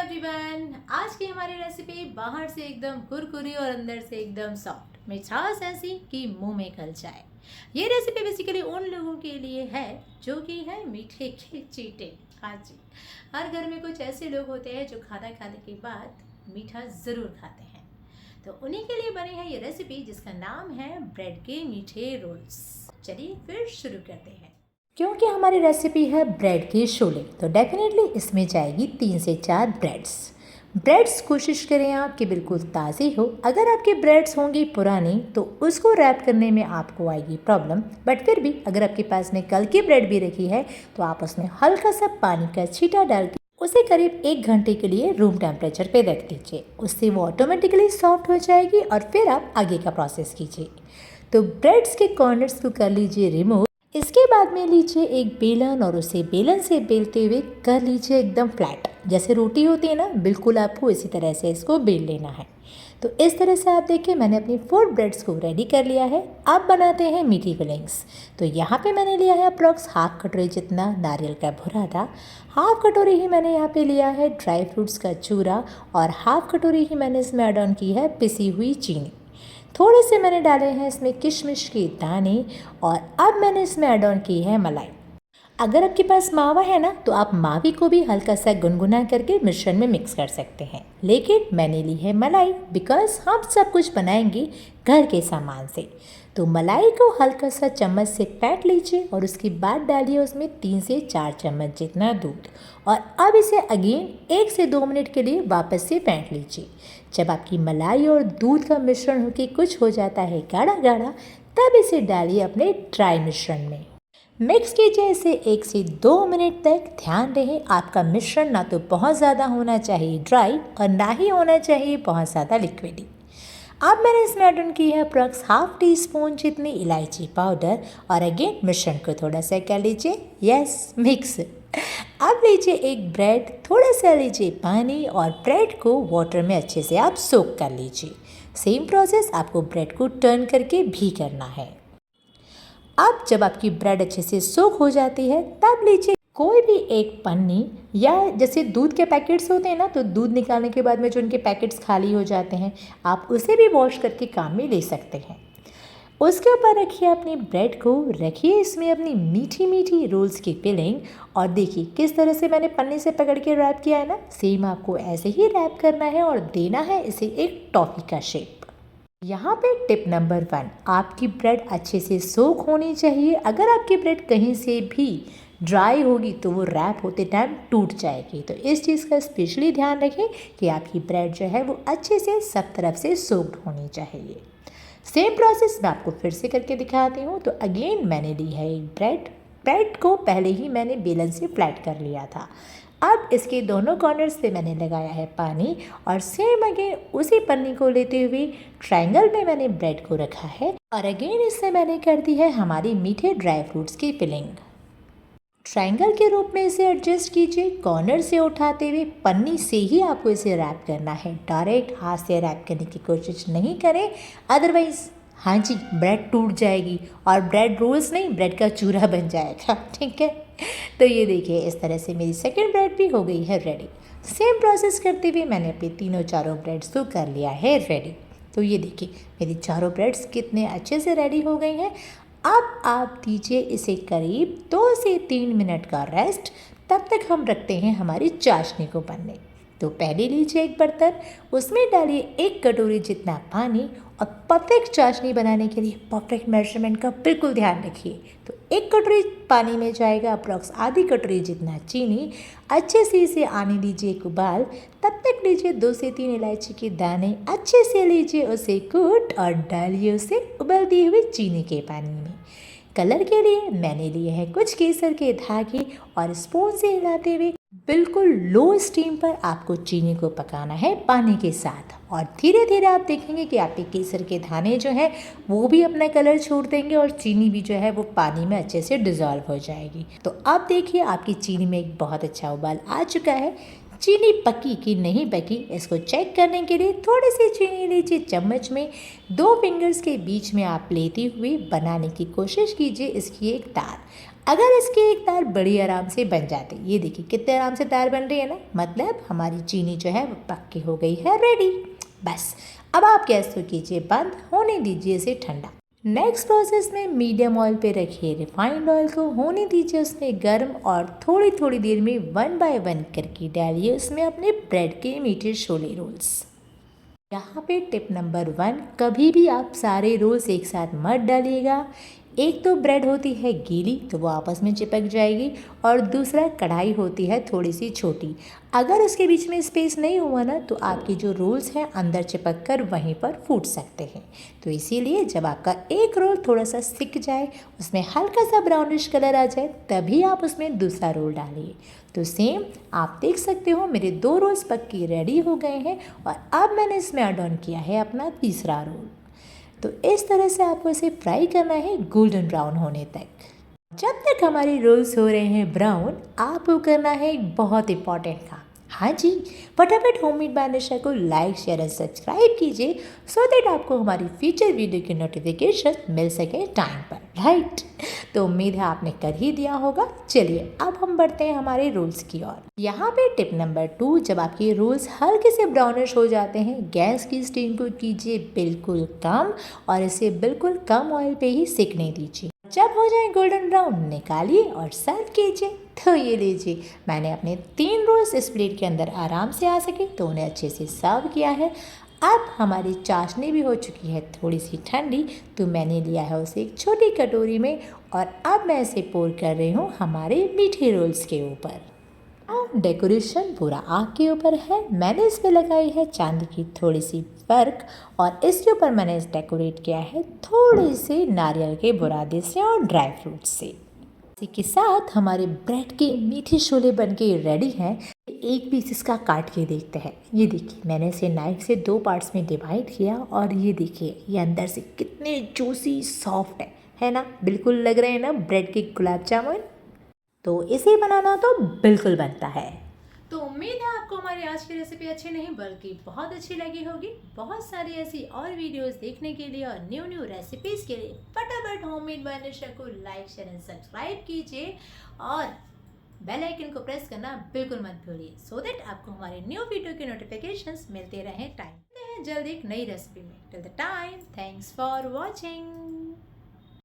Everyone, आज की हमारी रेसिपी बाहर से एकदम कुरकुरी और अंदर से एकदम सॉफ्ट, मिठास ऐसी कि मुंह में गल जाए। ये रेसिपी बेसिकली उन लोगों के लिए है जो कि है मीठे के चीटे। हाँ जी, हर घर में कुछ ऐसे लोग होते हैं जो खाना खाने के बाद मीठा ज़रूर खाते हैं। तो उन्हीं के लिए बनी है ये रेसिपी जिसका नाम है ब्रेड के मीठे रोल्स। चलिए फिर शुरू करते हैं। क्योंकि हमारी रेसिपी है ब्रेड के शोले, तो डेफिनेटली इसमें जाएगी 3 से 4 ब्रेड्स कोशिश करें आप कि बिल्कुल ताज़ी हो। अगर आपके ब्रेड्स होंगी पुरानी तो उसको रैप करने में आपको आएगी प्रॉब्लम, बट फिर भी अगर आपके पास में कल की ब्रेड भी रखी है तो आप उसमें हल्का सा पानी का छींटा डाल के उसे करीब 1 घंटे के लिए रूम टेम्परेचर पे रख दीजिए। उससे वो ऑटोमेटिकली सॉफ्ट हो जाएगी और फिर आप आगे का प्रोसेस कीजिए। तो ब्रेड्स के कॉर्नर्स को कर लीजिए रिमूव। इसके बाद में लीजिए एक बेलन और उसे बेलन से बेलते हुए कर लीजिए एकदम फ्लैट, जैसे रोटी होती है ना, बिल्कुल आपको इसी तरह से इसको बेल लेना है। तो इस तरह से आप देखिए मैंने अपनी 4 ब्रेड्स को रेडी कर लिया है। अब बनाते हैं मीठी फिलिंग्स। तो यहाँ पे मैंने लिया है अप्रॉक्स हाफ कटोरी जितना नारियल का भुरा था, हाफ कटोरी ही मैंने यहाँ पे लिया है ड्राई फ्रूट्स का चूरा और हाफ कटोरी ही मैंने इसमें ऐड ऑन की है पिसी हुई चीनी। थोड़े से मैंने डाले हैं इसमें किशमिश के दाने और अब मैंने इसमें ऐड ऑन की है मलाई। अगर आपके पास मावा है ना तो आप मावी को भी हल्का सा गुनगुना करके मिश्रण में मिक्स कर सकते हैं, लेकिन मैंने ली है मलाई बिकॉज हम सब कुछ बनाएंगे घर के सामान से। तो मलाई को हल्का सा चम्मच से फेंट लीजिए और उसके बाद डालिए उसमें 3 से 4 चम्मच जितना दूध और अब इसे अगेन 1 से 2 मिनट के लिए वापस से फेंट लीजिए। जब आपकी मलाई और दूध का मिश्रण होकर कुछ हो जाता है गाढ़ा गाढ़ा, तब इसे डालिए अपने ड्राई मिश्रण में। मिक्स कीजिए इसे 1 से 2 मिनट तक। ध्यान रहे आपका मिश्रण ना तो बहुत ज़्यादा होना चाहिए ड्राई और ना ही होना चाहिए बहुत ज़्यादा लिक्विडी। अब मैंने इसमें ऐड ऑन की है अप्रॉक्स हाफ टी स्पून जितनी इलायची पाउडर और अगेन मिश्रण को थोड़ा सा कर लीजिए, यस मिक्स। अब लीजिए एक ब्रेड, थोड़ा सा लीजिए पानी और ब्रेड को वाटर में अच्छे से आप सोक कर लीजिए। सेम प्रोसेस आपको ब्रेड को टर्न करके भी करना है। अब जब आपकी ब्रेड अच्छे से सोक हो जाती है तब लीजिए कोई भी एक पन्नी या जैसे दूध के पैकेट्स होते हैं ना, तो दूध निकालने के बाद में जो उनके पैकेट्स खाली हो जाते हैं आप उसे भी वॉश करके काम में ले सकते हैं। उसके ऊपर रखिए अपनी ब्रेड को, रखिए इसमें अपनी मीठी मीठी रोल्स की फिलिंग और देखिए किस तरह से मैंने पन्नी से पकड़ के रैप किया है ना, सेम आपको ऐसे ही रैप करना है और देना है इसे एक टॉफी का शेप। यहाँ पे टिप नंबर 1, आपकी ब्रेड अच्छे से सोक होनी चाहिए। अगर आपकी ब्रेड कहीं से भी ड्राई होगी तो वो रैप होते टाइम टूट जाएगी। तो इस चीज़ का स्पेशली ध्यान रखें कि आपकी ब्रेड जो है वो अच्छे से सब तरफ से सोक्ड होनी चाहिए। सेम प्रोसेस मैं आपको फिर से करके दिखाती हूँ। तो अगेन मैंने ली है एक ब्रेड को पहले ही मैंने बेलन से फ्लैट कर लिया था। अब इसके दोनों कॉर्नर्स पे मैंने लगाया है पानी और सेम अगेन उसी पन्नी को लेते हुए ट्रायंगल में मैंने ब्रेड को रखा है और अगेन इससे मैंने कर दी है हमारी मीठे ड्राई फ्रूट्स की फिलिंग। ट्रायंगल के रूप में इसे एडजस्ट कीजिए, कॉर्नर से उठाते हुए पन्नी से ही आपको इसे रैप करना है। डायरेक्ट हाथ से रैप करने की कोशिश नहीं करें, अदरवाइज हाँ जी ब्रेड टूट जाएगी और ब्रेड रोल्स नहीं ब्रेड का चूरा बन जाएगा, ठीक है। तो ये देखिए इस तरह से मेरी सेकंड ब्रेड भी हो गई है रेडी। सेम प्रोसेस करते हुए मैंने अपनी तीनों चारों ब्रेड्स को कर लिया है रेडी। तो ये देखिए मेरी चारों ब्रेड्स कितने अच्छे से रेडी हो गई हैं। अब आप दीजिए इसे करीब 2 से 3 मिनट का रेस्ट, तब तक हम रखते हैं हमारी चाशनी को बनने। तो पहले लीजिए एक बर्तन, उसमें डालिए 1 कटोरी जितना पानी और परफेक्ट चाशनी बनाने के लिए परफेक्ट मेजरमेंट का बिल्कुल ध्यान रखिए। तो 1 कटोरी पानी में जाएगा अप्रॉक्स आधी कटोरी जितना चीनी। अच्छे से इसे आने दीजिए एक उबाल, तब तक लीजिए 2 से 3 इलायची के दाने, अच्छे से लीजिए उसे कूट और डालिए उसे उबलती हुई चीनी के पानी में। कलर के लिए मैंने लिए हैं कुछ केसर के धागे और स्पून से हिलाते हुए बिल्कुल लो स्टीम पर आपको चीनी को पकाना है पानी के साथ और धीरे धीरे आप देखेंगे कि आपके केसर के दाने जो हैं वो भी अपना कलर छोड़ देंगे और चीनी भी जो है वो पानी में अच्छे से डिज़ोल्व हो जाएगी। तो अब देखिए आपकी चीनी में एक बहुत अच्छा उबाल आ चुका है। चीनी पकी कि नहीं पकी इसको चेक करने के लिए थोड़ी सी चीनी लीजिए चम्मच में, 2 फिंगर्स के बीच में आप लेते हुए बनाने की कोशिश कीजिए इसकी एक तार। अगर इसके एक तार बड़ी आराम से बन जाते, ये देखिए कितने आराम से तार बन रही है ना, मतलब हमारी चीनी जो है वो पक्की हो गई है रेडी। बस अब आप गैस को कीजिए बंद, होने दीजिए इसे ठंडा। नेक्स्ट प्रोसेस में मीडियम ऑयल पे रखिए रिफाइंड ऑयल को, होने दीजिए उसमें गर्म और थोड़ी थोड़ी देर में 1 बाय 1 करके डालिए उसमें अपने ब्रेड के मीठे छोले रोल्स। यहाँ पे टिप नंबर 1, कभी भी आप सारे रोल्स एक साथ मत डालिएगा। एक तो ब्रेड होती है गीली तो वो आपस में चिपक जाएगी, और दूसरा कढ़ाई होती है थोड़ी सी छोटी, अगर उसके बीच में स्पेस नहीं हुआ ना तो आपकी जो रोल्स हैं अंदर चिपक कर वहीं पर फूट सकते हैं। तो इसीलिए जब आपका एक रोल थोड़ा सा सिक जाए, उसमें हल्का सा ब्राउनिश कलर आ जाए, तभी आप उसमें दूसरा रोल डालिए। तो सेम आप देख सकते हो मेरे 2 रोल्स पक्के रेडी हो गए हैं, और अब मैंने इसमें ऐड ऑन किया है अपना तीसरा रोल। तो इस तरह से आपको इसे फ्राई करना है गोल्डन ब्राउन होने तक। जब तक हमारे रोल्स हो रहे हैं ब्राउन, आपको करना है एक बहुत इंपॉर्टेंट काम। हाँ जी, फटाफट होममेड बाय निशा को लाइक शेयर और सब्सक्राइब कीजिए, सो दैट आपको हमारी फ्यूचर वीडियो की नोटिफिकेशन मिल सके टाइम पर, राइट। तो उम्मीद है आपने कर ही दिया होगा। चलिए अब हम बढ़ते हैं हमारे रोल्स की ओर। यहाँ पे टिप नंबर 2, जब आपके रोल्स हल्के से ब्राउनिश हो जाते हैं, गैस की स्टीम को कीजिए बिल्कुल कम, और इसे बिल्कुल कम ऑयल पे ही सेकने दीजिए। जब हो जाए गोल्डन ब्राउन, निकालिए और सर्व कीजिए। तो ये लीजिए, मैंने अपने 3 रोल्स इस प्लेट के अंदर आराम से आ सके तो उन्हें अच्छे से सर्व किया है। अब हमारी चाशनी भी हो चुकी है थोड़ी सी ठंडी, तो मैंने लिया है उसे एक छोटी कटोरी में, और अब मैं इसे पोर कर रही हूँ हमारे मीठे रोल्स के ऊपर। डेकोरेशन पूरा आग के ऊपर है, मैंने इस पे लगाई है चांदी की थोड़ी सी वर्क, और इसके ऊपर मैंने इस डेकोरेट किया है थोड़े से नारियल के बुरादे से और ड्राई फ्रूट से। इसी के साथ हमारे ब्रेड के मीठे छोले बनके रेडी हैं। एक पीस इसका काट के देखते हैं। ये देखिए, मैंने इसे नाइफ से 2 पार्ट्स में डिवाइड किया, और ये देखिए ये अंदर से कितने जूसी सॉफ्ट है ना, बिल्कुल लग रहे हैं ना ब्रेड के गुलाब जामुन। तो इसे बनाना तो बिल्कुल बनता है। तो उम्मीद है आपको हमारी आज की रेसिपी अच्छी नहीं बल्कि बहुत अच्छी लगी होगी। बहुत सारी ऐसी और वीडियोस देखने के लिए और न्यू रेसिपीज के लिए फटाफट होममेड बाय निशा को लाइक शेयर एंड सब्सक्राइब कीजिए, और बेल आइकन को प्रेस करना बिल्कुल मत भूलिए, सो दैट आपको हमारे न्यू वीडियो के नोटिफिकेशंस मिलते रहें टाइम। जल्द एक नई रेसिपी में। Till the time, thanks for watching.